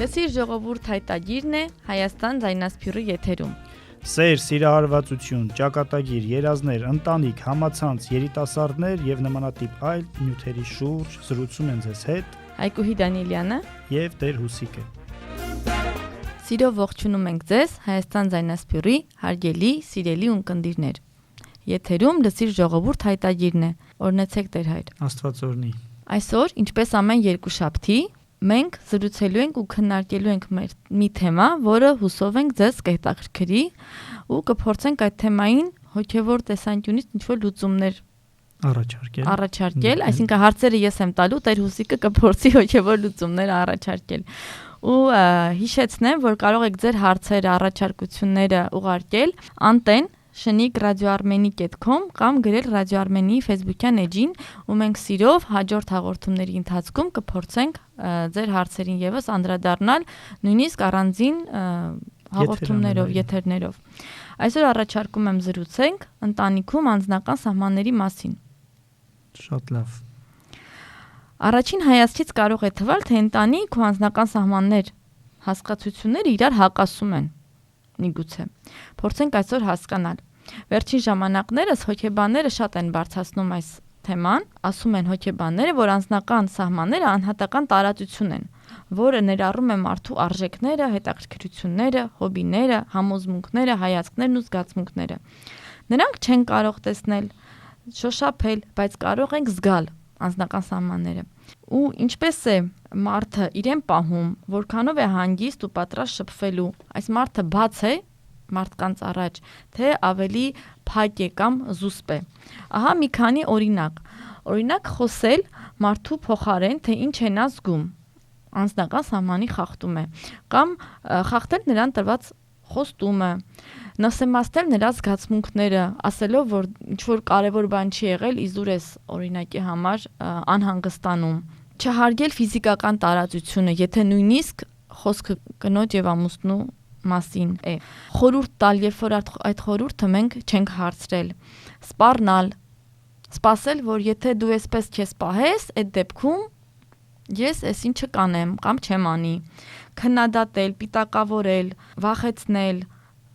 Լսիր ժողովուրդ հայտագիրն է Հայաստան ձայնասփյուռի եթերում։ Սեր, սիրահարվածություն, ճակատագիր, երազներ, ընտանիք, համացանց, երիտասարդներ եւ նմանատիպ այլ նյութերի շուրջ զրուցում են ձեզ հետ Հայկուհի Դանիելյանը եւ Տեր Հուսիկը։ Սիրով ողջունում ենք ձեզ Հայաստան ձայնասփյուռի հարգելի, սիրելի ունկնդիրներ։ Եթերում լսիր ժողովուրդ հայտագիրն է։ Օրհնեցեք Տեր հայր։ Աստված օրհնի։ Այսօր, ինչպես ամեն երկուշաբթի, մենք զրուցելու ենք ու քննարկելու ենք մի թեմա, որը հուսով ենք ձեզ կհետաքրքրի ու կփորձենք այդ թեմային հոգևոր տեսանկյունից ինչ-որ լուծումներ առաջարկել, այսինքն հարցերը ես եմ տալու, Տեր Հուսիկը կփորձի հոգևոր լուծումներ առաջարկել։ Ու հիշեցնեմ, որ կարող եք ձեր հարցերը, առաջարկությունները ուղարկել անտեն Շնիկ radioarmeni.com կամ գրել Ռադիո Արմենիի Facebook-յան էջին, ու մենք սիրով հաջորդ հաղորդումների ընթացքում կփորձենք ձեր հարցերին եւս անդրադառնալ, նույնիսկ առանձին հաղորդումներով, եթերներով։ Այսօր առաջարկում եմ զրուցենք ընտանիքում անձնական սահմանների մասին։ Շատ լավ։ Առաջին հայացքից կարող է թվալ, թե ընտանիք ու անձնական սահմաններ հասկացությունները իրար հակասում են։ Միգուցե։ Փորձենք այսօր հասկանալ։ Վերջին ժամանակներս հոգեբանները շատ են բարձրացնում այս թեման, ասում են հոգեբանները, որ անձնական սահմանները անհատական տարածություն են, որը ներառում է մարդու արժեքները, հետաքրքրությունները, հոբիները, համոզմունքները, հայացքներն ու զգացմունքները։ Նրանք չեն կարող տեսնել, շոշափել, բայց կարող են զգալ անձնական սահմանները։ Ու ինչպես է մարդը իրեն պահում, որքանով է հանգիստ ու պատրաստ շփվելու, այս մարդը բաց է մարդկանց առաջ, թե ավելի փակ է կամ զուսպ է։ Ահա մի քանի օրինակ։ Օրինակ խոսել մարդու փոխարեն, թե ինչ է նա զգում, անձնական սահմանի խախտում է, կամ խախտել նրան տրված խոստումը, նսեմացնել նրա զգացմունքները, ասելով, որ ինչ-որ կարևոր բան չի եղել, իզուր ես օրինակի համար անհանգստանում, չհարգել ֆիզիկական տարածությունը, եթե նույնիսկ խոսքը կնոջ եւ ամուսնու մասին է։ Խորհուրդ տալ, երբ որ այդ խորհուրդը մենք չենք հարցրել, սպառնալ, սпасել, որ եթե դու այսպես քեզ պահես, այդ դեպքում ես այսինչը կանեմ կամ չեմ անի, քննադատել, պիտակավորել, վախեցնել,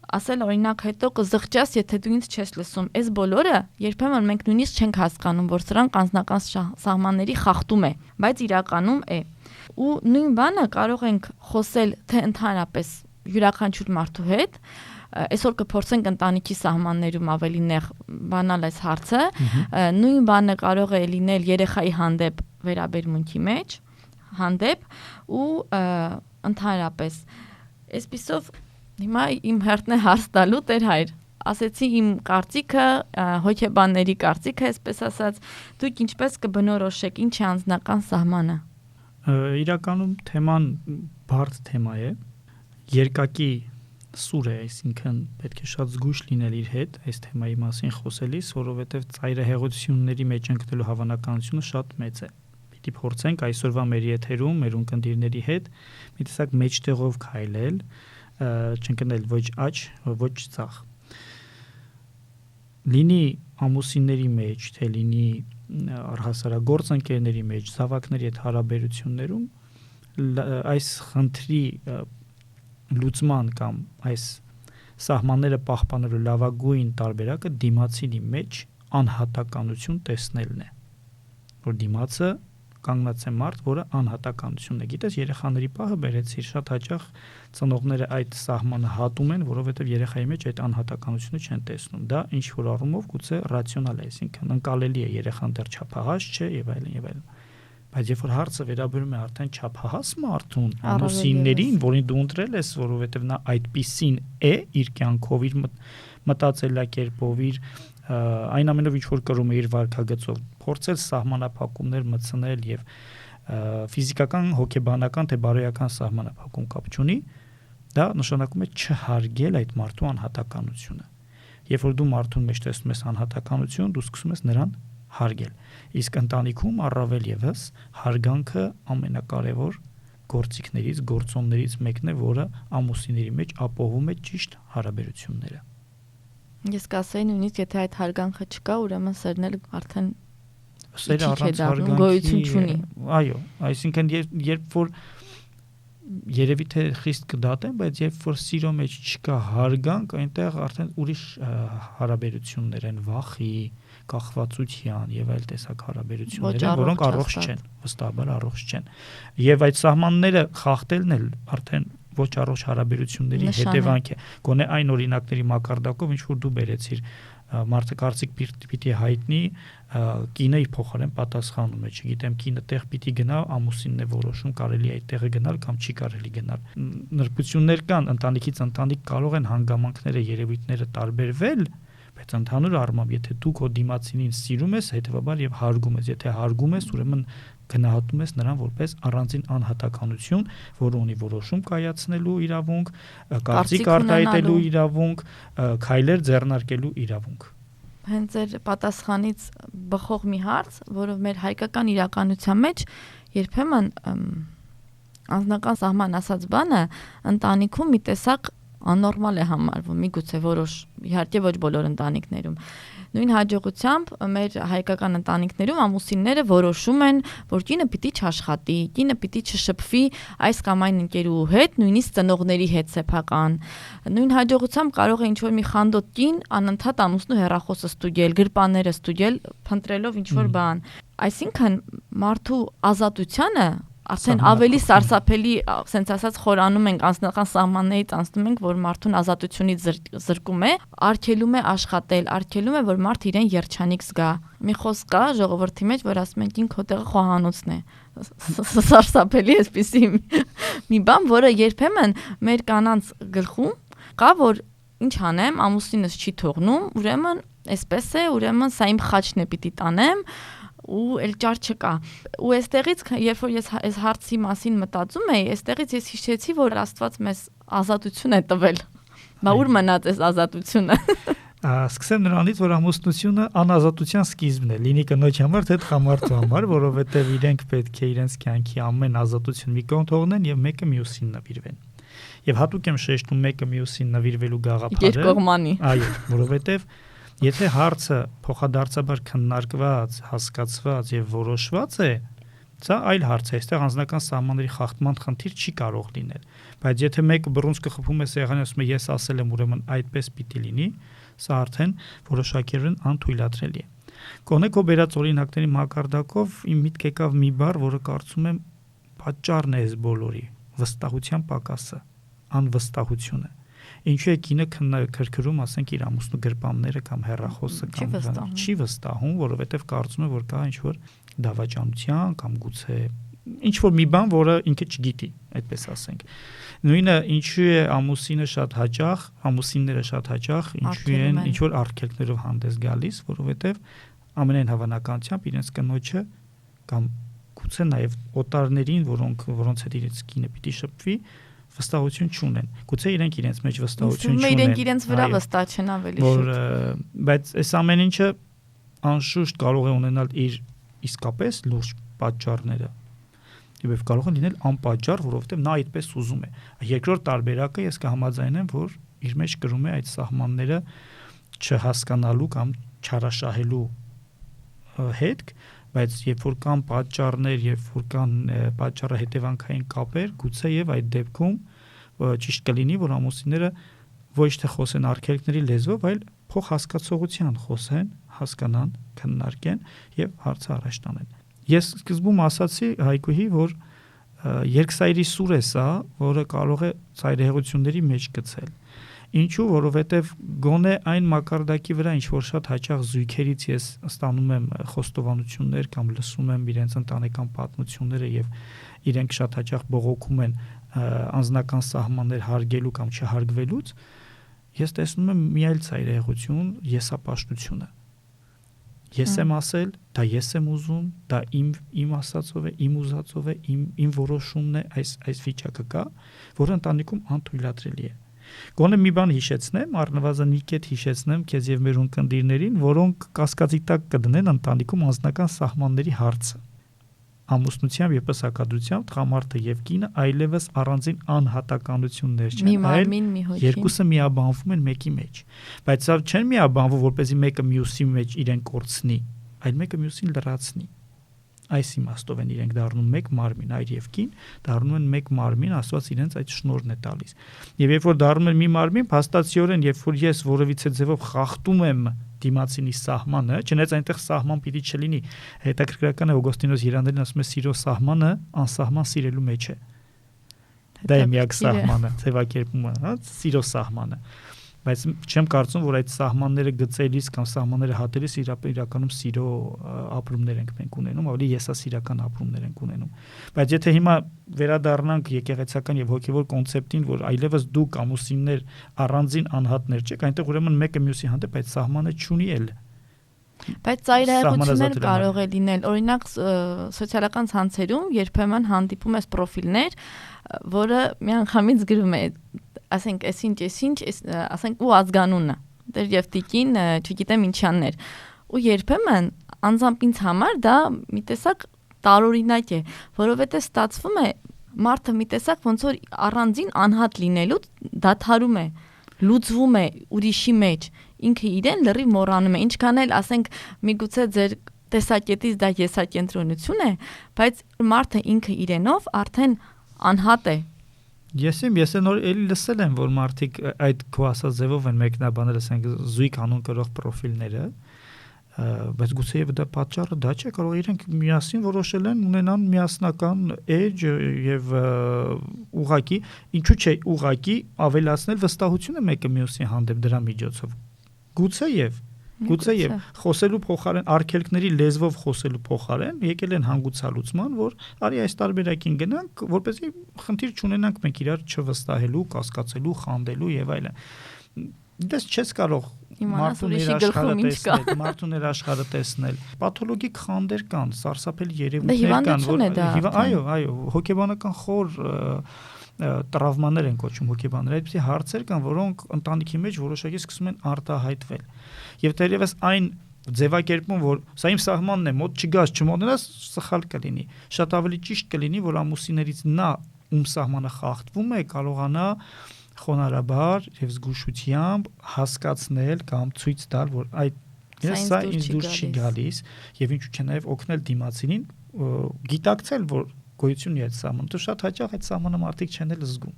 ասել օրինակ հետո կզղջաս, եթե դու ինձ չես լսում։ Այս բոլորը երբեմն մենք նույնիսկ չենք հասկանում, որ սրանք անձնական սահմանների խախտում է, բայց իրականում է։ Ու նույն բանը կարող ենք խոսել թե ընդհանրապես յուրաքանչյուր մարդու հետ, այսօր կփորձենք ընտանիքի սահմաններում ավելի նեղ բանալ այս հարցը, նույն բանը կարող է լինել երեխայի հանդեպ վերաբերմունքի մեջ, հանդեպ ու ընդհանրապես այսպիսով հիմա իմ հերթն է հարց տալու Տեր հայր, ասեցի իմ կարծիքը, հոգեբանների կարծիքը, այսպես ասած, դուք ինչպես կբնորոշեք, ինչ է անձնական սահմանը։ Իրականում թեման բարդ թեմա է, երկակի սուր է, այսինքն պետք է շատ զգույշ լինել իր հետ այս թեմայի մասին խոսելիս, որովհետև ծայրահեղությունների մեջ ընկնելու հավանականությունը շատ մեծ է։ Պիտի փորձենք այսօրվա մեր եթերում, մեր ունկնդիրների հետ մի տեսակ մեջտեղով քայլել, չընկնել ոչ աջ, ոչ ցախ։ Լինի ամուսինների մեջ, թե լինի առհասարակ ընկերների մեջ, զավակների հետ հարաբերություններում այս խնդրի լուծման կամ այս սահմանները պահպանելու լավագույն տարբերակը դիմացինի մեջ անհատականություն տեսնելն է, որ դիմացը կանգնած է մարդ, որը անհատականությունն է։ Գիտես, երեխաների պահը բերեցիր, շատ հաճախ ծնողները այդ սահմանը հատում են, որովհետև երեխայի մեջ այդ անհատականությունը չեն տեսնում։ Դա ինչ որ առումով գուցե ռացիոնալ է, այսինքն ընկալելի է, երեխան դեռ չափահաս չէ եւ այլն եւ այլն։ Բայց երբ որ հարցը վերաբերում է արդեն չափահաս մարդուն, ամուսիններին, որին դու ընտրել ես, որովհետև նա այդպիսին է իր կյանքով, իր մտածելակերպով, իր այն ամենով ինչ որ կրում է իր վարքագծով, փորձել սահմանափակումներ մտցնել եւ ֆիզիկական, հոգեբանական թե բարոյական սահմանափակում կապ չունի, դա նշանակում է չհարգել այդ մարդու անհատականությունը։ Երբ որ դու մարդուն մեջ տեսնում ես անհատականություն, դու սկսում ես նրան հարգել։ Իսկ ընտանիքում առավել եւս հարգանքը ամենակարևոր գործիքներից, գործոններից մեկն է, որը ամուսինների մեջ ապահովում է ճիշտ հարաբերությունները։ Ես կասեի նույնիսկ եթե այդ հարգանքը չկա, ուրեմն սերն էլ արդեն սերը առանց հարգանքի գոյություն չունի։ Այո, այսինքն երբ որ երևի թե խիստ կդատեն, բայց երբ որ սիրո մեջ չկա հարգանք, այնտեղ արդեն ուրիշ հարաբերություններ են, վախի, կախվածության եւ այլ տեսակ հարաբերություններ են, որոնք առողջ չեն, վստահաբար առողջ չեն։ Եվ այդ սահմանները խախտելն էլ արդեն ոչ առողջ հարաբերությունների հետևանք է։ Գոնե այն օրինակների մակարդակով, ինչ որ դու բերեցիր, մարդը կարծիք պիտի հայտնի, կինը իր փոխարեն պատասխանում է, չգիտեմ, կինը տեղ պիտի գնա, ամուսինն է որոշում, կարելի է այդ տեղը գնալ կամ չի կարելի գնալ։ Նրբություններ կան, ընտանիքից ընտանիք կարող են հանգամանքները, երևույթները տարբերվել, բայց ընդհանուր առմամբ, եթե դու քո դիմացինին սիրում ես, հետեւաբար եւ հարգում ես, եթե հարգում ես, ուրեմն գնահատում ես նրան որպես առանձին անհատականություն, որը ունի որոշում կայացնելու իրավունք, կարծիք արտահայտելու իրավունք, քայլեր ձեռնարկելու իրավունք։ Հենց այդ պատասխանից բխող մի հարց, որը մեր հայկական իրականության մեջ երբեմն անձնական սահման ասած բանը ընտանիքում մի տեսակ աննորմալ է համարվում, միգուցե որոշ, իհարկե ոչ բոլոր ընտանիքներում։ Նույն հաջողությամբ մեր հայկական ընտանիքներում ամուսինները որոշում են, որ կինը պիտի չաշխատի, կինը պիտի չշփվի այս կամ այն ընկերուհու հետ, նույնիսկ ծնողների հետ սեփական։ Նույն հաջողությամբ կարող է ինչ-որ մի խանդոտ կին անընդհատ ամուսնու հեռախոսը ստուգել, գրպանները ստուգել, փնտրելով ինչ-որ բան։ Այսինքն մարդու ազատությանը արդեն ավելի սարսափելի, ասենց ասած, խորանում ենք, անձնական սահմաններից անցնում ենք, որ մարդուն ազատությունից զրկում է, արգելում է աշխատել, արգելում է, որ մարդը իրեն երջանիկ զգա։ Մի խոսք կա ժողովրդի մեջ, որ ասում են ինքն քո տեղը խոհանոցն է։ Սարսափելի էսպիսի մի բան, որը երբեմն մեր կանանց գլխում կա, որ ինչ անեմ, ամուսինս չի թողնում, ուրեմն այսպես է, ուրեմն սա իմ խաչն է պիտի տանեմ ու էլ ճար չկա։ Ու այստեղից, երբ որ ես այս հարցի մասին մտածում էի, այստեղից ես հիշեցի, որ Աստված մեզ ազատություն է տվել։ Բա ուր մնաց այս ազատությունը։ Սկսեմ նրանից, որ ամուսնությունը անազատության սկիզբն է, լինի կնոջ համար, թե տղամարդու համար, որովհետև իրենք պետք է իրենց կյանքի ամեն ազատություն մի կողմ թողնեն եւ մեկը մյուսին նվիրվեն։ Եվ հատուկ եմ շեշտում մեկը մյուսին նվիրվելու գաղափարը։ Երկկողմանի։ Այո, որովհետև եթե հարցը փոխադարձաբար քննարկված, հասկացված եւ որոշված է, սա այլ հարց է, այստեղ անձնական սահմանների խախտման խնդիր չի կարող լինել։ Բայց եթե մեկը բռունցքը խփում է սեղանի, ասում է ես ասել եմ, ուրեմն այդպես պիտի լինի, սա արդեն որոշակիորեն անթույլատրելի է։ Գոնե քո բերած օրինակների մակարդակով իմ միտք եկավ մի բառ, որը կարծում եմ պատճառն է այս բոլորի, վստահության պակասը, անվստահությունը։ Ինչու է կինը քրքրում, ասենք, իր ամուսնու գրպանները կամ հեռախոսը կամ չի վստահում, որովհետև կարծում է, որ կա ինչ-որ դավաճանության կամ գուցե ինչ-որ մի բան, որը ինքը չգիտի, այդպես ասենք։ Նույնը ինչու է ամուսինները շատ հաճախ ինչու են ինչ-որ արգելքներով հանդես գալիս, որովհետև ամենայն հավանականությամբ իրենց կնոջը կամ գուցե նաև օտարներին, որոնց հետ իրենց կինը պիտի շփվի, վստահություն չունեն։ Գուցե իրենք իրենց մեջ վստահություն չունեն։ Իրենք իրենց վրա վստահ չեն ավելի շուտ։ Բայց այս ամեն ինչը անշուշտ կարող է ունենալ իր իսկապես լուրջ պատճառները։ Եվ կարող են լինել անպատճառ, որովհետև նա այդպես ուզում է։ Երկրորդ տարբերակը ես կհամաձայնեմ, որ իր մեջ կրում է այդ սահմանները չհասկանալու կամ չարաշահելու հետք, բայց երբ որ կան պատճառներ, երբ որ կան պատճառը հետևանքային կապեր, գուցե եւ այդ դեպքում ճիշտ կլինի, որ ամուսինները ոչ թե խոսեն արգելքների լեզվով, այլ փոխհասկացողության խոսեն, հասկանան, քննարկեն եւ հարցը առաջ տանեն։ Ես սկզբում ասացի Հայկուհի, որ երկսայրի սուր է սա, որը կարող է ծայրահեղությունների մեջ գցել։ Ինչու, որովհետև գոնե այն մակարդակի վրա, ինչ որ շատ հաճախ զույգերից ես ստանում եմ խոստովանություններ կամ լսում եմ իրենց ընտանեկան պատմությունները եւ իրենք շատ հաճախ բողոքում են անձնական սահմաններ հարգելու կամ չհարգվելուց, ես տեսնում եմ մի այլ ծայրահեղություն, եսապաշտությունը։ Ես եմ ասել, դա ես եմ ուզում, դա իմ ասածով է, իմ ուզածով է, իմ որոշումն է, այս վիճակը կա, որը ընտանիքում անթույլատրելի է։ Գոնե մի բան հիշեցնեմ, առնվազն մի կետ հիշեցնեմ քեզ եւ մեր ունկնդիրներին, որոնք կասկածի տակ կդնեն ընտանիքում անձնական սահմանների հարցը։ Ամուսնությամբ եւ պսակադրությամբ տղամարդը եւ կինը այլևս առանձին անհատականություններ չեն, այլ երկուսը միաբանվում են մեկի մեջ։ Բայց սա չեն միաբանվում, որպեսզի մեկը մյուսի մեջ իրեն կորցնի, այլ մեկը մյուսին լրացնի։ Այս իմաստով են իրենք դառնում մեկ մարմին, այր եւ կին, դառնում են մեկ մարմին, Աստված իրենց այդ շնորհն է տալիս։ Եվ երբ որ դառնում են մի մարմին, փաստացիորեն, երբ որ ես որևիցե ձևով խախտում եմ դիմացինի սահմանը, չնայած այնտեղ սահման պիտի չլինի, հետաքրքրական է Օգոստինոս Հիրանալին ասում է սիրո սահմանը անսահման սիրելու մեջ է։ Դա է միակ սահմանը, ձևակերպումը, հա, սիրո սահմանը։ Բայց չեմ կարծում, որ այդ սահմանները գծելիս կամ սահմանները հատելիս իրականում սիրո ապրումներ ենք մենք ունենում, ավելի եսասիրական ապրումներ ենք ունենում։ Բայց եթե հիմա վերադառնանք եկեղեցական եւ հոգեվոր կոնցեպտին, որ այլևս դուք ամուսիններ առանձին անհատներ չեք, այնտեղ ուրեմն մեկը մյուսի հանդեպ այդ սահմանը չունի էլ։ Բայց ծայրահեղություններ կարող է լինել, օրինակ սոցիալական ցանցերում երբեմն հանդիպում ես պրոֆիլներ, որը միանգամից գրում է, ասենք, այսինչ, ասենք ու ազգանունը, դեր եւ տիկին, չգիտեմ ինչյաններ։ Ու երբեմն անձամբ ինձ համար դա մի տեսակ տարօրինակ է, որովհետեւ ստացվում է մարդը մի տեսակ ոնց որ առանձին անհատ լինելու դադարում է, լուծվում է ուրիշի մեջ, ինքը իրեն լրիվ մոռանում է, ինչքան էլ ասենք միգուցե ձեր տեսակետից դա եսակենտրոնություն է, բայց մարդը ինքը իրենով արդեն անհատ է։ Ես նոր էլի լսել եմ, որ մարդիկ այդ քո ասած ձևով են մեկնաբանել, ասենք զույգ անուն կրող պրոֆիլները, բայց գուցեև դա պատճառը դա չէ, կարող իրենք միասին որոշել են ունենան միասնական էջ եւ ուղակի, ինչու՞ չէ ուղակի ավելացնել վստահությունը մեկը մյուսի հանդեպ դրա միջոցով։ Գուցեև խոսելու փոխարեն արգելքների լեզվով խոսելու փոխարեն եկել են հանգուցալուծման, որ արի այս տարբերակին գնանք, որպեսզի խնդիր չունենանք մենք իրար չվստահելու, կասկածելու, խանդելու եւ այլն։ Դες չես կարող մարդուն աշխարհը տեսնել։ Պաթոլոգիկ խանդեր կան, սարսափելի երևույթներ կան, որ այո, հոգեբանական խոր տրավմաներ են կոչում հոգեբանները, այդպիսի հարցեր կան, որոնք ընտանիքի մեջ որոշակի սկսում են արտահայտվել։ Եվ թերևս այն ձևակերպում, որ սա իմ սահմանն է, մոտ չգաս, չմոտնես, սխալ կլինի։ Շատ ավելի ճիշտ կլինի, որ ամուսիներից նա, ում սահմանը խախտվում է, կարողանա խոնարհաբար եւ զգուշությամբ հասկացնել կամ ցույց տալ, որ սա ինձ դուրս չի գալիս եւ ինչու՞ չէ նաեւ օգնել դիմացինին գիտակցել, որ գոյություն ունի այդ սահմանը։ Դու շատ հաճախ այդ սահմանը մարդիկ չեն էլ զգում։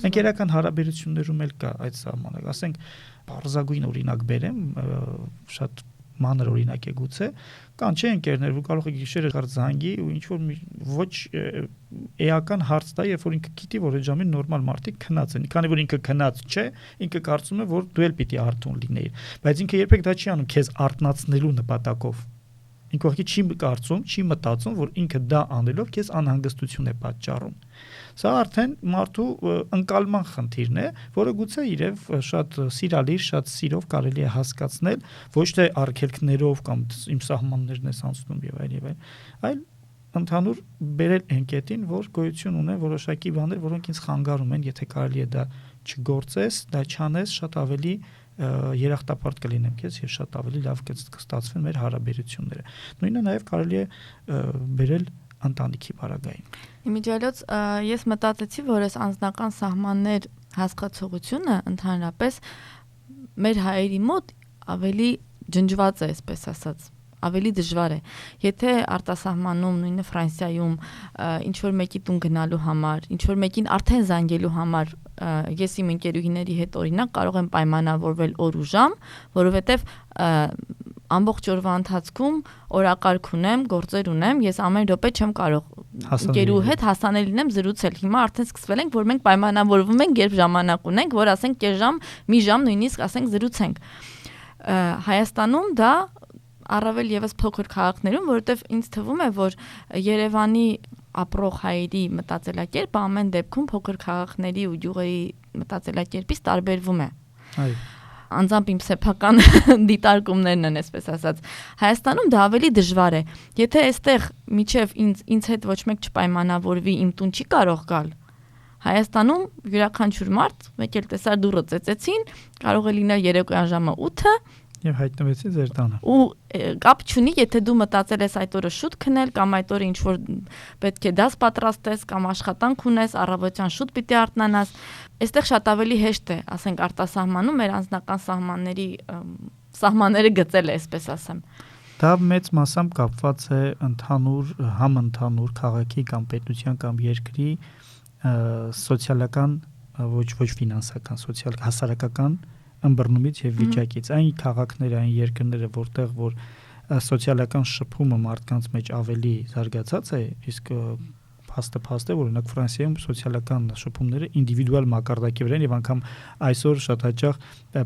Ընկերական հարաբերություններում էլ կա այդ սահմանը։ Ասենք բարձրագույն օրինակ բերեմ, շատ մանր օրինակ է գուցե, կան չէ ընկերներ, որ կարող է գիշերը գար զանգի ու ինչ որ ոչ էական հարց տա, երբ որ ինքը գիտի, որ այդ ժամին նորմալ մարդիկ քնած են։ Քանի որ ինքը քնած չէ, ինքը կարծում է, որ դու էլ պիտի արթուն լինեիր, բայց ինքը երբեք դա չի անում քեզ արթնացնելու նպատակով։ Ինքը ուղղակի չի կարծում, չի մտածում, որ ինքը դա անելով քեզ անհանգստություն է պատճառում։ Սա արդեն մարդու ընկալման խնդիրն է, որը գուցե իրև շատ սիրալիր, շատ սիրով կարելի է հասկացնել, ոչ թե արգելքներով կամ իմ սահմաններն ես անցնում եւ այլ, այլ ընդհանուր բերել ընկետին, որ գոյություն ունեն որոշակի բաներ, որոնք ինձ խանգարում են, եթե կարելի է դա չգործես, դա չանես, շատ ավելի երախտապարտ կլինեմ քեզ եւ շատ ավելի լավ կստացվեն մեր հարաբերությունները։ Նույնը նաեւ կարելի է բերել ընտանիքի բարագային։ Իմիջիալոց ես մտածեցի, որ այս անձնական սահմաններ հասկացողությունը ընդհանրապես մեր հայերի մոտ ավելի ջնջված է, այսպես ասած, ավելի դժվար է։ Եթե արտասահմանում, նույնը Ֆրանսիայում ինչ որ մեկի տուն գնալու համար, ինչ որ մեկին արդեն զանգելու համար ես իմ ընկերուհիների հետ օրինակ կարող եմ պայմանավորվել օր ու ժամ, որովհետև ամբողջ օրվա ընթացքում օրակարգ ունեմ, գործեր ունեմ, ես ամեն րոպե չեմ կարող ընկերուհու հետ հասանելի լինեմ զրուցել։ Հիմա արդեն սկսվել ենք, որ մենք պայմանավորվում ենք, երբ ժամանակ ունենք, որ ասենք կես ժամ, մի ժամ նույնիսկ ասենք զրուցենք։ Հայաստանում դա առավել եւս փոքր քաղաքներում, որովհետև ինձ թվում է, որ Երևանի ապրող հայերի մտածելակերպը ամեն դեպքում փոքր քաղաքների ու գյուղերի մտածելակերպից տարբերվում է։ Այո։ Անձամբ իմ սեփական դիտարկումներն են, այսպես ասած։ Հայաստանում դա ավելի դժվար է։ Եթե այստեղ միջև ինձ հետ ոչ մեկ չպայմանավորվի, իմ տուն չի կարող գալ։ Հայաստանում յուրաքանչյուր մարդ մեկ էլ տեսար դուռը ծեծեցին, կարող է լինել երեկոյան ժամը 8-ը եւ հայտնվեցի ձեր տանը։ Ու կապ չունի, եթե դու մտածել ես այդ օրը շուտ քնել կամ այդ օրը ինչ որ պետք է դաս պատրաստես կամ աշխատանք ունես, առավոտյան շուտ պիտի արթնանաս։ Այստեղ շատ ավելի հեշտ է, ասենք արտասահմանում մեր անձնական սահմանները գծել է, այսպես ասեմ։ Դա մեծ մասամբ կապված է համընդհանուր քաղաքի կամ պետության կամ երկրի սոցիալական ոչ ֆինանսական, հասարակական ըմբռնումից եւ վիճակից։ Այն քաղաքները, այն երկրները, որտեղ որ սոցիալական շփումը մարդկանց մեջ ավելի զարգացած է, իսկ փաստը որ օրինակ Ֆրանսիայում սոցիալական շփումները ինդիվիդուալ մակարդակի վրա են եւ անգամ այսօր շատ հաճախ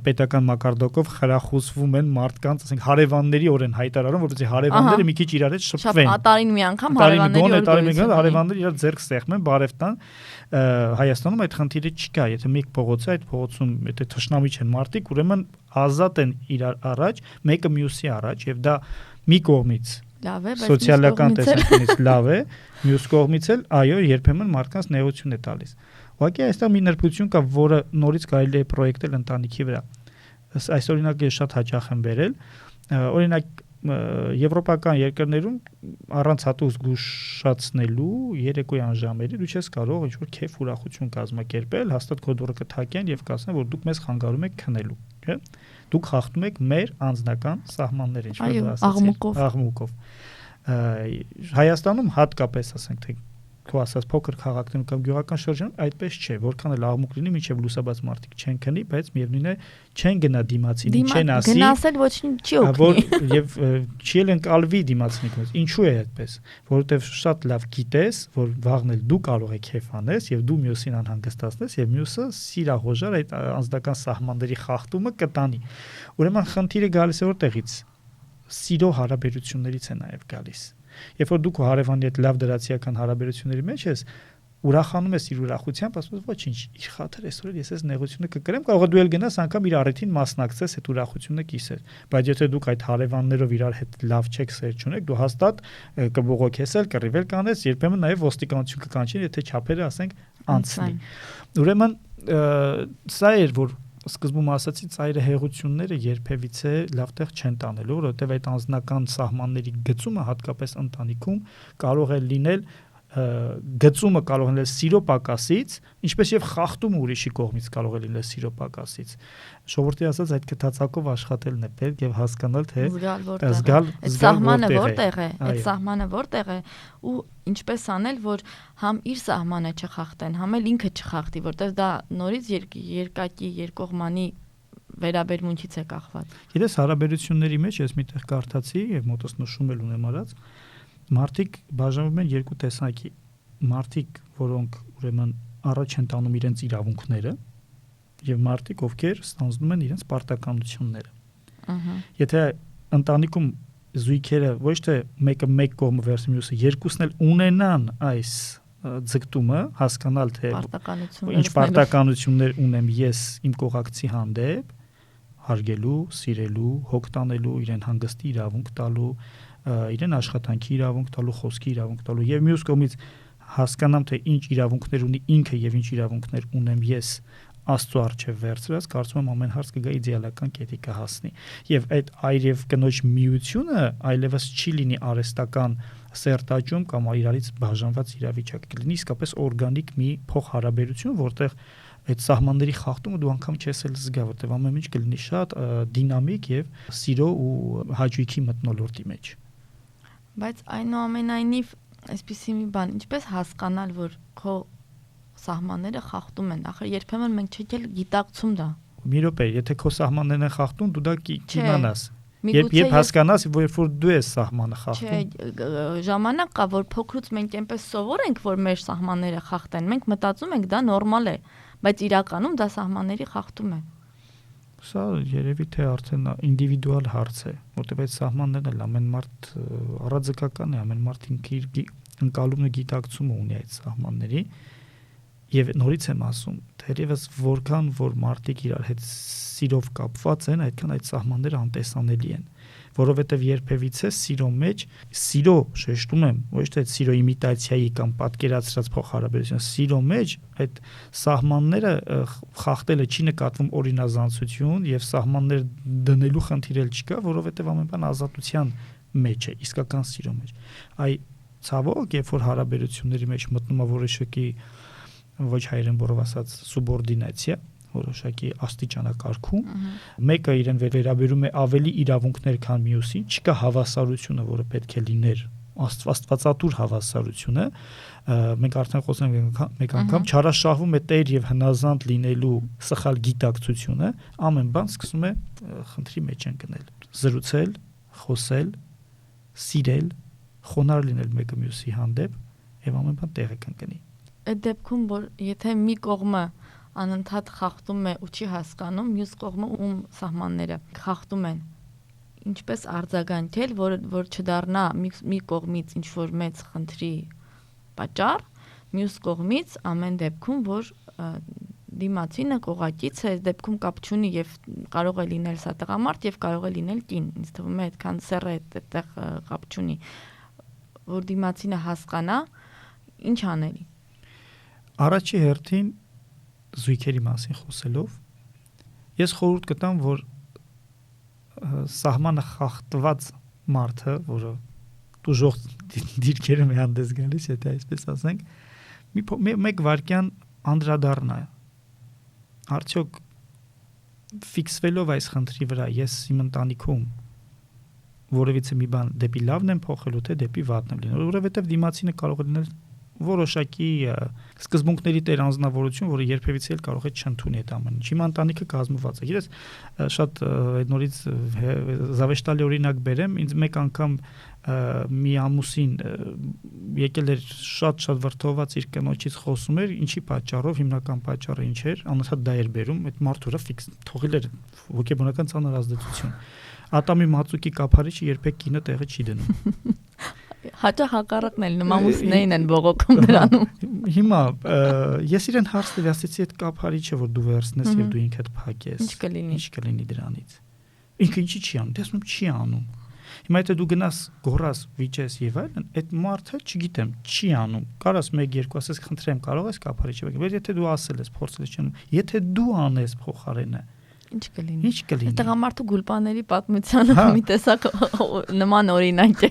պետական մակարդակով խրախուսվում են մարդկանց, ասենք հարևանների օրեն հայտարարում, որովհետեւ հարևանները մի քիչ իրար հետ շփվեն։ Տարին մի անգամ հարևանները իրար ձեռք ստեղծեն, բարև տան։ Հայաստանում այդ խնդիրը չկա, եթե մեկ փողոց է, այդ փողոցում եթե թշնամի չեն մարդիկ, ուրեմն ազատ են իրար առաջ, մեկը մյուսի առաջ եւ դա մի կողմից լավ է, բայց սոցիալական տեսանկյունից լավ է, մյուս կողմից էլ այո, երբեմն մարդկանց նեղություն է տալիս։ Ուղղակի այստեղ մի նրբություն կա, որը նորից կարելի է պրոյեկտել ընտանիքի վրա։ Այս օրինակը շատ հաճախ եմ բերել, օրինակ եվրոպական երկրներում առանց հատուկ զգուշացնելու երեկոյան ժամերի դու չես կարող ինչ-որ քեֆ ուրախություն կազմակերպել, հաստատ քո դուռը կթակեն եւ կասեն, որ դուք մեզ խանգարում եք քնելու, չէ՞։ Դուք խախտում եք մեր անձնական սահմանները, ինչպես դու ասացիր, աղմուկով։ Հայաստանում հատկապես, ասենք թե քո ասած փոքր քաղաքներում կամ գյուղական շրջանում այդպես չէ, որքան էլ աղմուկ լինի, մինչև լուսաբաց մարդիկ չեն քնի, բայց միևնույն է չեն գնա դիմացին, չեն ասի, գնասել ոչինչ չի օգնի, եւ չի էլ ընկալվի դիմացին կողմից։ Ինչու է այդպես, որովհետեւ շատ լավ գիտես, որ վաղն էլ դու կարող ես քեֆ անես եւ դու մյուսին անհանգստացնես եւ մյուսը սիրահոժար այդ անձնական սահմանների խախտումը կտանի։ Ուրեմն խնդիրը գալիս է որտեղից։ Սիրո հարաբերություններից է նաեւ գալիս։ Երբ որ դու քո հարևանի հետ լավ դրացիական հարաբերությունների մեջ ես, ուրախանում ես իր ուրախությամբ, ասում ես ոչինչ, իր խաթր այսօր ես նեղությունը կկրեմ, կարող է դու էլ գնաս անգամ իր առիթին մասնակցես այդ ուրախությունը կիսես, բայց եթե դուք այդ հարևաններով իրար հետ լավ չեք սեր չունեք, դու հաստատ կբողոքես էլ, կռիվել կանես, երբեմն նաև ոստիկանություն կկանչեն, եթե չափերը ասենք անցնի։ Ուրեմն սա էր, որ սկզբում ասացի, ծայրը հեղությունները երբևիցե լավ տեղ չեն տանելու, որովհետև այդ անձնական սահմանների գծումը հատկապես ընտանիքում կարող է լինել գծումը կարող է լինել սիրո պակասից, ինչպես եւ խախտումը ուրիշի կողմից կարող է լինել սիրո պակասից։ Ժողովրդի ասած այդ կթացակով աշխատելն է պետք եւ հասկանալ թե զգալ սահմանը որտեղ է, այդ սահմանը որտեղ է ու ինչպես անել, որ համ իր սահմանը չխախտեն, համ էլ ինքը չխախտի, որտեղ դա նորից երկակի երկկողմանի վերաբերմունքից է կախված։ Գիտես, հարաբերությունների մեջ ես միտեղ կարդացի եւ մոտս նշում էլ ունեմ արած, մարդիկ բաժանվում են երկու տեսակի։ Մարդիկ, որոնք ուրեմն առաջ են տանում իրենց իրավունքները, եւ մարդիկ, ովքեր ստանձնում են իրենց պարտականությունները։ Եթե ընտանիքում զույգերը ոչ թե մեկը մեկ կողմը versus մյուսը, երկուսն էլ ունենան այս ձգտումը, հասկանալ թե ինչ պարտականություններ ունեմ ես իմ կողակցի հանդեպ, հարգելու, սիրելու, հոգ տանելու, իրեն հանգստի իրավունք տալու, իրեն աշխատանքի իրավունք տալու, խոսքի իրավունք տալու եւ մյուս կողմից հասկանամ թե ինչ իրավունքներ ունի ինքը եւ ինչ իրավունքներ ունեմ ես Աստծո առջև վերցրած, կարծում եմ ամեն հարց կգա իդեալական կետի կհասնի եւ այդ այր եւ կնոջ միությունը այլևս չի լինի արհեստական սերտաճում կամ իրարից բաժանված իրավիճակ, կլինի իսկապես օրգանիկ մի փոխհարաբերություն, որտեղ այդ սահմանների խախտումը դու անգամ չես էլ զգա, որտեղ ամեն ինչ կլինի շատ դինամիկ եւ սիրո ու հաճույքի մթնոլորտի մեջ։ Բայց այնուամենայնիվ այսպիսի մի բան, ինչպես հասկանալ, որ քո սահմանները խախտում են, ախր երբեմն մենք չենք էլ գիտակցում դա։ Մի րոպե, եթե քո սահմաններն են խախտում, դու դա կիմանաս։ Երբ հասկանաս, որ դու ես սահմանը խախտում։ Չէ, ժամանակ կա, որ փոքրուց մենք այնպես սովոր ենք, որ մեր սահմանները խախտեն։ Մենք մտածում ենք դա նորմալ է, բայց իրականում դա սահմանների խախտում է։ Սա երևի թե արդեն ինդիվիդուալ հարց է, որտեղ այդ սահմաններն էլ ամեն մարդ առաձգական է, ամեն մարդ ինքը իր ընկալումն ու գիտակցումը ունի այդ սահմանների։ Եվ նորից եմ ասում, թերևս որքան որ մարդիկ իրար հետ սիրով կապված են, այդքան այդ սահմանները անտեսանելի են, որովհետև երբևիցե սիրո մեջ, սիրո շեշտում եմ, ոչ թե սիրո իմիտացիայի կամ պատկերացրած փոխհարաբերություն, սիրո մեջ այդ սահմանները խախտելը չի նկատվում օրինազանցություն եւ սահմաններ դնելու խնդիր էլ չկա, որովհետև ամեն բան ազատության մեջ է, իսկական սիրո մեջ։ Այ ցավոք, երբ որ հարաբերությունների մեջ մտնում է որոշակի ոչ հայերեն բառով ասած սուբորդինացիա, որոշակի աստիճանակարգում, մեկը իրեն վերաբերում է ավելի իրավունքներ, քան մյուսին, չկա հավասարությունը, որը պետք է լիներ, աստվածատուր հավասարությունը, մենք արդեն խոսում ենք մեկ անգամ, չարաշահվում է տեր եւ հնազանդ լինելու սխալ գիտակցությունը, ամեն բան սկսում է խնդրի մեջ ընկնել, զրուցել, խոսել, սիրել, խոնարհ լինել մեկը մյուսի հանդեպ եւ ամեն բան տեղը կընկնի։ Այդ դեպքում, որ եթե մի կողմը անընդհատ խախտում է ու չի հասկանում, մյուս կողմը ում սահմանները խախտում են, ինչպես արձագանքել, որ չդառնա մի կողմից ինչ որ մեծ խնդրի պատճառ, մյուս կողմից ամեն դեպքում, որ դիմացինը կողակից է, դեպքում կապ չունի եւ կարող է լինել սա տղամարդ եւ կարող է լինել կին, ինձ թվում է այդքան սեռ է այդտեղ կապ չունի, որ դիմացինը հասկանա ինչ անելի։ Առաջի հերթին զույգերի մասին խոսելով ես խորհուրդ կտամ, որ սահմանը խախտված մարդը, որը դժոխ դիրքերը մի հանդես գալիս, եթե այսպես ասենք, մեկ վարքյան անդրադառնա, արդյոք ֆիքսվելով այս խնդրի վրա ես իմ ընտանիքում որևիցե մի բան դեպի լավն եմ փոխելու, թե դեպի վատն եմ լինելու, որովհետև դիմացինը կարող է լինել որոշակի սկզբունքների տեր անձնավորություն, որը երբևիցե էլ կարող է չընդունի այդ ամենը։ Հիմա ընտանիքը կազմված է։ Ես շատ այդ նորից զավեշտալի օրինակ բերեմ, ինձ մեկ անգամ մի ամուսին եկել էր շատ վրդովված իր կնոջից խոսում էր, ինչի պատճառով, հիմնական պատճառը ինչ էր, անընդհատ դա էր բերում, այդ մարդուրը ֆիքս թողել էր հոգեբանական ծանր ազդեցություն։ Ատամի մածուկի կափարիչը երբեք կինը տեղը չի դնում։ Հաճախ հակառակն էլ նամուսներին են բողոքում նրանում։ Հիմա ես իրեն հարց տվեցի այդ կափարիչը, որ դու վերցնես եւ դու ինքդ փակես։ Ինչ կլինի դրանից։ Ինքը ինչի չի անում, տեսնում չի անում։ Հիմա եթե դու գնաս գոռաս, վիճես եւ այլն, այդ մարդը, չգիտեմ, չի անում։ Կարաս 1-2 ասես խնդրեմ, կարող ես կափարիչը բերել, բայց եթե դու ասել ես, փորձել ես չանում, եթե դու անես փոխարենը, ինչ կլինի։ Այդ տղամարդու գուլպաների պատմությանը մի տեսակ նման օրինակ է։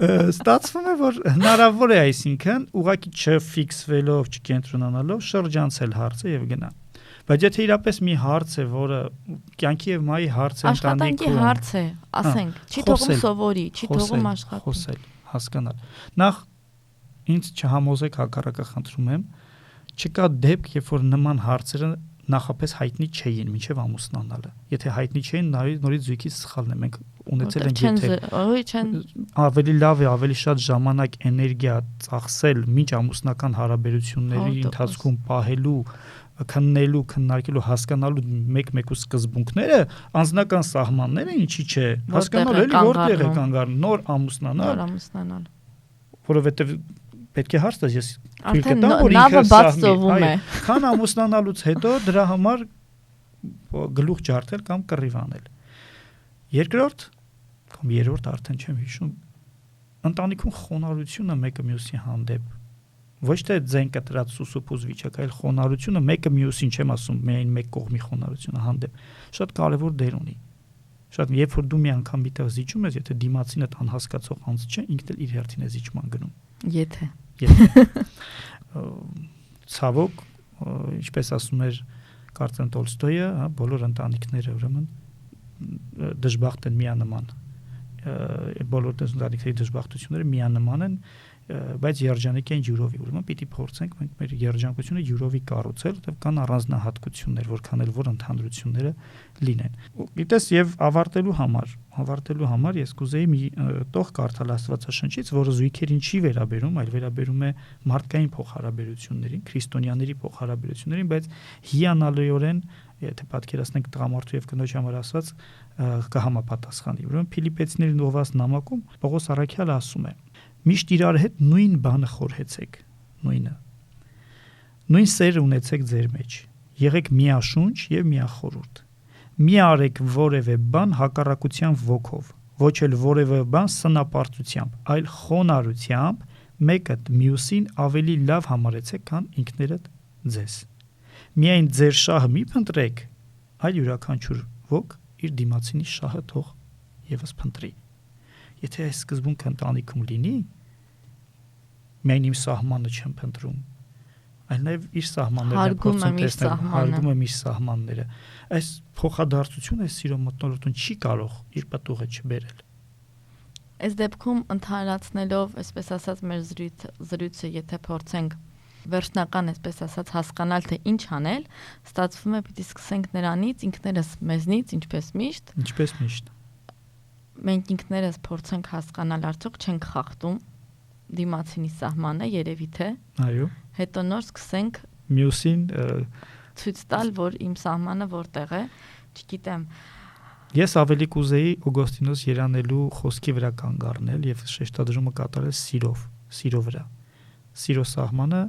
Ստացվում է, որ հնարավոր է, այսինքն ուղղակի չֆիքսվելով, չկենտրոնանալով շրջանցել հարցը եւ գնա։ Բայց եթե իրապես մի հարց է, որը կյանքի եւ մայի հարց է, աշխատանքի հարց է, ասենք, չի թողում սովորի, չի թողում աշխատի։ Խոսել, հասկանալ։ Նախ ինձ չհամոզեք, հակառակը խնդրում եմ, չկա դեպք, երբ որ նման հարցերը նախապես հայտնի չէին մինչև ամուսնանալը։ Եթե հայտնի չէին, նորից զույգից սխալն է, մենք ունեցել ենք ավելի լավ է, ավելի շատ ժամանակ, էներգիա ծախսել մինչ ամուսնական հարաբերությունների ընթացքում պահելու, քննելու, քննարկելու, հասկանալու մեկ-մեկու սկզբունքները, անձնական սահմանները, ինչի՞ չէ, հասկանալ էլի որտեղ է կանգառնում, նոր ամուսնանալ, որովհետև պետք է հարց տաս, ես թույլ կտամ, որ ինքը սահմի, քան ամուսնանալուց հետո դրա համար գլուխ ջարդել կամ կռիվ անել։ Երկրորդ կամ երրորդ արդեն չեմ հիշում, ընտանիքում խոնարհությունը մեկը մյուսի հանդեպ, ոչ թե ձեն կտրած սուսուփուզ վիճակ, այլ խոնարհությունը մեկը մյուսին, չեմ ասում միայն մեկ կողմի խոնարհությունը հանդեպ, շատ կարևոր դեր ունի։ Շատ երբ որ դու մի անգամ միտեղ զիջում ես, եթե դիմացինդ անհասկացող անձ չէ, ինքն էլ իր հերթին է զիջման գնում։ Եթե ցավոք, ինչպես ասում էր կարծեմ Տոլստոյը, բոլոր ընտանիքները ուրեմն դժբախտ են միանման, բոլոր ընտանիքների դժբախտությունները միանման են, բայց երջանիկ են յուրովի, ուրեմն պիտի փորձենք մենք մեր երջանկությունը յուրովի կառուցել, որտեղ կան առանձնահատկություններ, որքան էլ որ ընդհանրությունները լինեն։ Գիտես, եւ ավարտելու համար ես կուզեի մի տող կարդալ Աստվածաշնչից, որը զույգերին չի վերաբերում, այլ վերաբերում է մարդկային փոխհարաբերություններին, քրիստոնյաների փոխհարաբերություններին, բայց հիանալիորեն, եթե պատկերացնենք տղամարդու եւ կնոջ համար ասված, կհամապատասխանի։ Ուրեմն Փիլիպեցիներին ուղված նամակում Պողոս առաքյալը ասում է. միշտ իրար հետ նույն բանը խորհեցեք, նույն սերը ունեցեք ձեր մեջ, եղեք միաշունչ եւ միախորհուրդ, մի արեք որևէ բան հակառակության ոգով, ոչ էլ որևէ բան սնապարտությամբ, այլ խոնարհությամբ, մեկը մյուսին ավելի լավ համարեցեք, քան ինքներդ ձեզ։ Միայն ձեր շահը մի փնտրեք, այլ յուրաքանչյուր ոք իր դիմացինի շահը թող եւս փնտրի։ Եթե այս սկզբունքը ընտանիքում լինի, միայն իմ սահմանը չեմ փնտրում, այլ նաև իր սահմաններն փորձում տեսնել, հարգում եմ իր սահմանները։ Այս փոխադարձությունը, այս սիրո մթնոլորտուն չի կարող իր պատուղը չբերել։ Այս դեպքում ընդհանրացնելով, այսպես ասած, մեր զրույցը, եթե փորձենք վերջնական, այսպես ասած, հասկանալ, թե ինչ անել, ստացվում է պիտի սկսենք նրանից, ինքներս մեզնից, ինչպես միշտ։ Մենք ինքներս փորձենք հասկանալ, արդյոք չենք խախտում դիմացինի սահմանը, երևի թե։ Այո։ Հետո նոր սկսենք մյուսին ցույց տալ, որ իմ սահմանը որտեղ է, չգիտեմ։ Ես ավելի կուզեի Օգոստինոս Երանելու խոսքի վրա կանգ առնել եւ շեշտադրումը կատարել սիրո վրա։ Սիրո սահմանը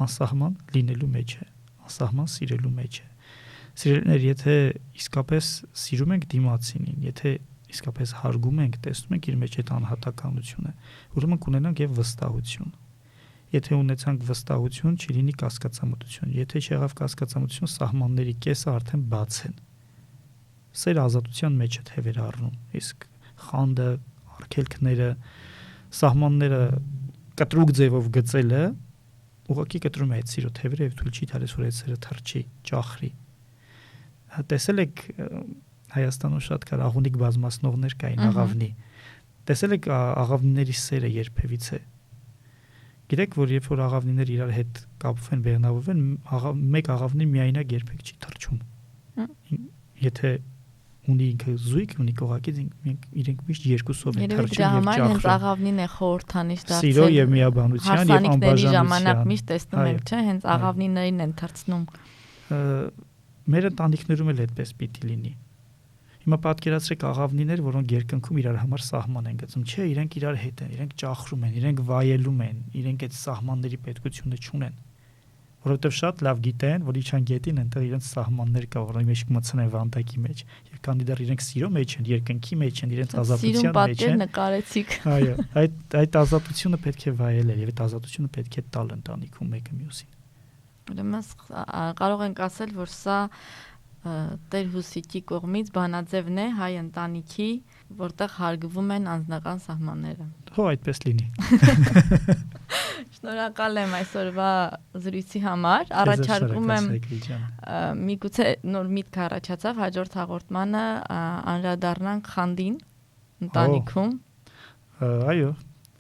անսահման լինելու մեջ է, անսահման սիրելու մեջ է։ Սիրելիներ, եթե իսկապես սիրում ենք դիմացինին, եթե իսկապես հարգում ենք, տեսնում ենք իր մեջ այդ անհատականությունը, ուրեմն կունենանք եւ վստահություն։ Եթե ունեցանք վստահություն, չի լինի կասկածամտություն։ Եթե չեղավ կասկածամտություն, սահմանների կեսը արդեն բաց են։ Սեր ազատության մեջ է թևեր առնում, իսկ խանդը, արգելքները, սահմանները կտրուկ ձևով գծելը ուղղակի կտրում է այդ սիրո թևերը եւ թույլ չի տալիս, որ այդ սերը թրջի, ճախրի։ Տեսել եք Հայաստանում շատ կար աղունիկ բազմացնողներ կային, աղավնի։ Տեսել եք աղավնիների սերը երբևիցե։ Գիտեք, որ երբ որ աղավնիները իրար հետ կապվեն, բեղնավորվեն, մեկ աղավնի միայնակ երբեք չի թրջում։ Եթե ունի ինքը զույգ, ունի կողակից, իրենք միշտ երկուսով են թրջում եւ ճախրում։ Հենց աղավնին է խորհրդանիշ դարձել։ Սիրո եւ միաբանության եւ անբաժանության ժամանակ միշտ տեսնում եք, չէ՞, հենց աղավնիներին են թրջնում։ Մեր ընտանիքներում էլ այդպես պիտի լինի։ Հիմա պատկերացրեք աղավնիներ, որոնք երկնքում իրար համար սահման են գծում, չէ, իրենք իրար հետ են, իրենք ճախրում են, իրենք վայելում են, իրենք այդ սահմանների պետքությունը չունեն, որովհետև շատ լավ գիտեն, որ իջան գետին այնտեղ իրենց սահմաններ կա, որոնց մեջ կմցնեն վանդակի մեջ, եւ քանի դեռ իրենք սիրո մեջ են, երկնքի մեջ են, իրենց ազատության մեջ են։ Նկարեցիք։ Այո, այդ ազատությունը պետք է վայելել եւ այդ ազատությունը պետք է տալ ընտանիքում մեկը մյուսին։ Ուրեմն կարող ենք ասել, որ սա Տեր Հուսիկի կողմից բանաձևն է հայ ընտանիքի, որտեղ հարգվում են անձնական սահմանները։ Հո այդպես լինի։ Շնորհակալ եմ այսօրվա զրույցի համար։ Առաջարկում եմ միգուցե նոր միտք առաջացավ հաջորդ հաղորդմանը անդրադառնանք խանդին ընտանիքում։ Այո,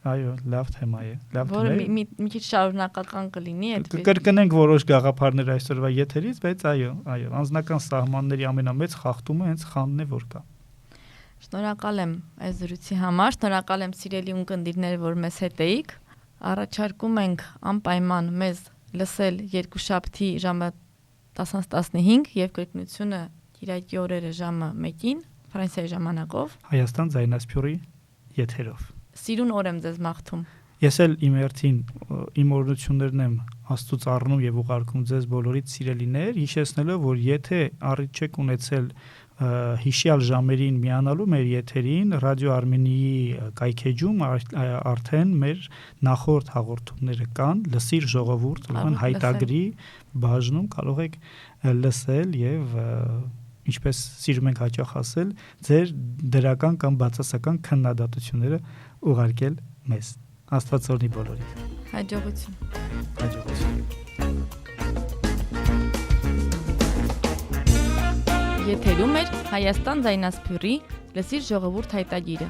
լավ թեմա է, լավ թեմա է։ Որը մի քիչ շարունակական կլինի այդպես։ Կրկնենք որոշ գաղափարներ այսօրվա եթերից, բայց այո, անձնական սահմանների ամենամեծ խախտումը հենց խանդն է, որ կա։ Շնորհակալ եմ այս զրույցի համար, շնորհակալ եմ սիրելի ունկնդիրներ, որ մեզ հետ էիք։ Առաջարկում ենք անպայման մեզ լսել երկուշաբթի ժամը 10:15 եւ կրկնությունը Կիրակի օրերը ժամը 1-ին Ֆրանսիայի ժամանակով Հայաստան ձայնասփյուռի եթերով։ Սիրուն օր եմ ձեզ մաղթում։ Ես էլ իմ հերթին իմ օրհնություններն եմ Աստծուց առնում եւ ուղարկում ձեզ բոլորիդ սիրելիներ, հիշեցնելով, որ եթե առիթ չեք ունեցել հիշյալ ժամերին միանալու մեր եթերին, Ռադիո Արմենիի կայքեջում արդեն մեր նախորդ հաղորդումները կան, լսիր ժողովուրդ, ուրեմն հայտագրի բաժնում կարող եք լսել եւ ինչպես սիրում ենք հաճախ ասել, ձեր դրական կամ բացասական քննադատությունները ուղարկել մեզ։ Աստված օրհնի բոլորիդ։ Հաջողություն։ Հաջողություն։ Եթերում է Հայաստան ձայնասփյուռի լսիր ժողովուրդ հայտագիրը։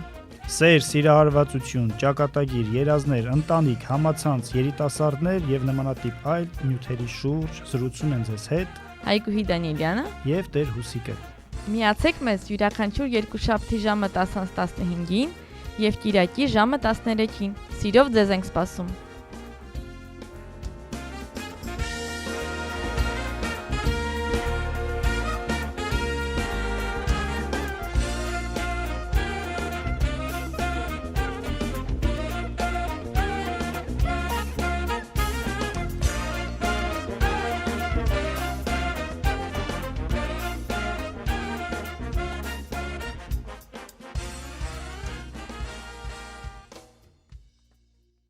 Սեր, սիրահարվածություն, ճակատագիր, երազներ, ընտանիք, համացանց, երիտասարդներ եւ նմանատիպ այլ նյութերի շուրջ զրուցում են ձեզ հետ Այգուհի Դանիելյանը եւ Տեր Հուսիկը։ Միացեք մեզ յուրաքանչյուր երկուշաբթի ժամը 10:15-ին եւ Կիրակի ժամը 13-ին։ Սիրով ձեզ ենք սպասում։